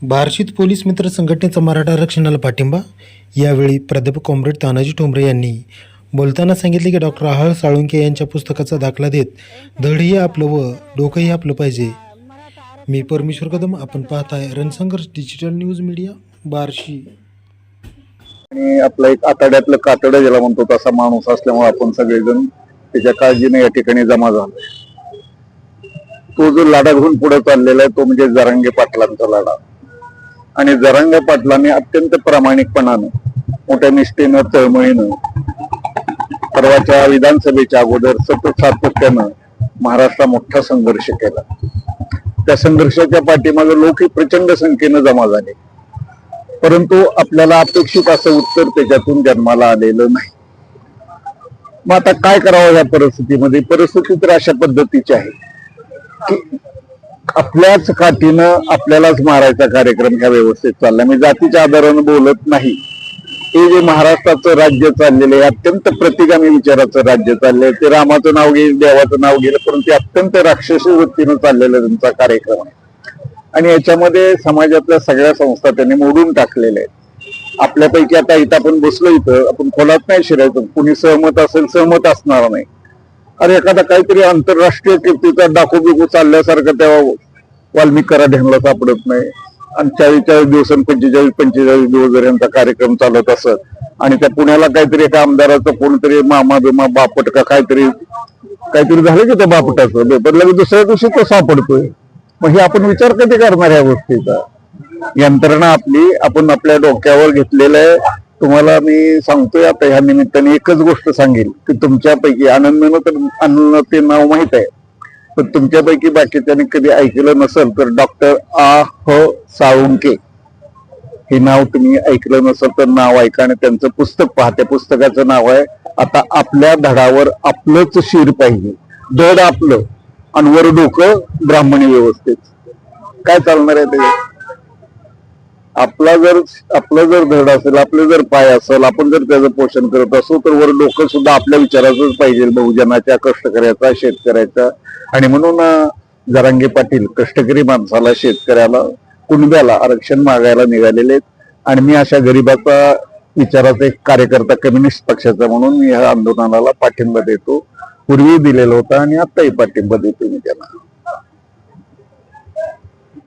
बार्शीत police मित्र संघटनेचा मराठा आरक्षणाला पाठिंबा। यावेळी प्राध्यापक कॉम्रेड तानाजी ठोंबरे यांनी बोलताना सांगितले की डॉक्टर आहाळ साळुंखे यांच्या पुस्तकाचा दाखला देत धडही आपलं व डोकंही आपलं पाहिजे। मी परमेश्वर कदम, आपण पाहताय रणसंघर्ष डिजिटल न्यूज मीडिया बार्शी। आणि आपलं एक आताड्यातलं कातडं ज्याला म्हणतो तसा माणूस असल्यामुळे आपण सगळेजण त्याच्या काळजीने या ठिकाणी जमा झालो। तो जो लढा घेऊन पुढे चाललेला आहे तो म्हणजे जरांगे पाटलांचा लढा। आणि जरांगे पाटलांनी अत्यंत प्रामाणिकपणानं, मोठ्या निष्ठेनं, तळमळीनं परवाच्या विधानसभेच्या अगोदर सतत सातत्यानं महाराष्ट्रात मोठा संघर्ष केला। त्या संघर्षाच्या पाठीमागे लोक प्रचंड संख्येनं जमा झाले, परंतु आपल्याला अपेक्षित असं उत्तर त्याच्यातून जन्माला आलेलं नाही। मग आता काय करावं या परिस्थितीमध्ये? परिस्थिती तर अशा पद्धतीची आहे की आपल्याच काठीनं आपल्यालाच मारायचा कार्यक्रम ह्या व्यवस्थेत चालला। मी जातीच्या आधारानं बोलत नाही। हे जे महाराष्ट्राचं राज्य चाललेलं आहे, अत्यंत प्रतिगामी विचाराचं राज्य चाललंय। ते रामाचं नाव घेईल, देवाचं नाव घेईल, परंतु अत्यंत राक्षसी वृत्तीनं चाललेला त्यांचा कार्यक्रम आहे। आणि याच्यामध्ये समाजातल्या सगळ्या संस्था त्यांनी मोडून टाकलेल्या आहेत। आपल्यापैकी आता इथं आपण बसलो, इथं आपण खोलात नाही शिरायचं, कुणी सहमत असेल, सहमत असणार नाही। अरे एखादा काहीतरी आंतरराष्ट्रीय कीर्तीचा डाकू बिकू चालल्यासारखं तेव्हा वाल्मिक कराढ्यांना सापडत नाही। आणि 40 दिवस 45 दिवस जर यांचा कार्यक्रम चालत असत आणि त्या पुण्याला काहीतरी एका आमदाराचं कोणतरी मामा बिमा बापट का काहीतरी झालं की त्या बापटाचं पेपरला दुसऱ्या दिवशी तो सापडतोय। मग हे आपण विचार कधी करणार या गोष्टीचा? यंत्रणा आपली आपण आपल्या डोक्यावर घेतलेलं आहे। तुम्हाला मी सांगतोय आता ह्या निमित्ताने एकच गोष्ट सांगेल की तुमच्यापैकी आनंदनं तर अन्न ते नाव माहित आहे, पण तुमच्यापैकी बाकीच्याने कधी ऐकलं नसेल तर डॉक्टर आह साळुंखे हे नाव तुम्ही ऐकलं नसेल तर नाव ऐका आणि त्यांचं पुस्तक पहा। त्या पुस्तकाचं नाव आहे आता आपल्या धडावर आपलंच शिर पाहिजे, धड आपलं आणि वर डोकं ब्राह्मणी व्यवस्थेत। काय चालणार आहे ते? आपलं जर धड असेल, आपले जर पाय असेल, आपण जर त्याचं पोषण करत असू तर वर डोकं सुद्धा आपल्या विचाराचंच पाहिजे, बहुजनाच्या, कष्टकऱ्याचा, शेतकऱ्याचा। आणि म्हणून जरांगे पाटील कष्टकरी माणसाला, शेतकऱ्याला, कुणब्याला आरक्षण मागायला निघालेले आहेत। आणि मी अशा गरीबाचा विचाराचा एक कार्यकर्ता, कम्युनिस्ट पक्षाचा म्हणून मी ह्या आंदोलनाला पाठिंबा देतो। पूर्वी दिलेला होता आणि आताही पाठिंबा देतो मी त्यांना।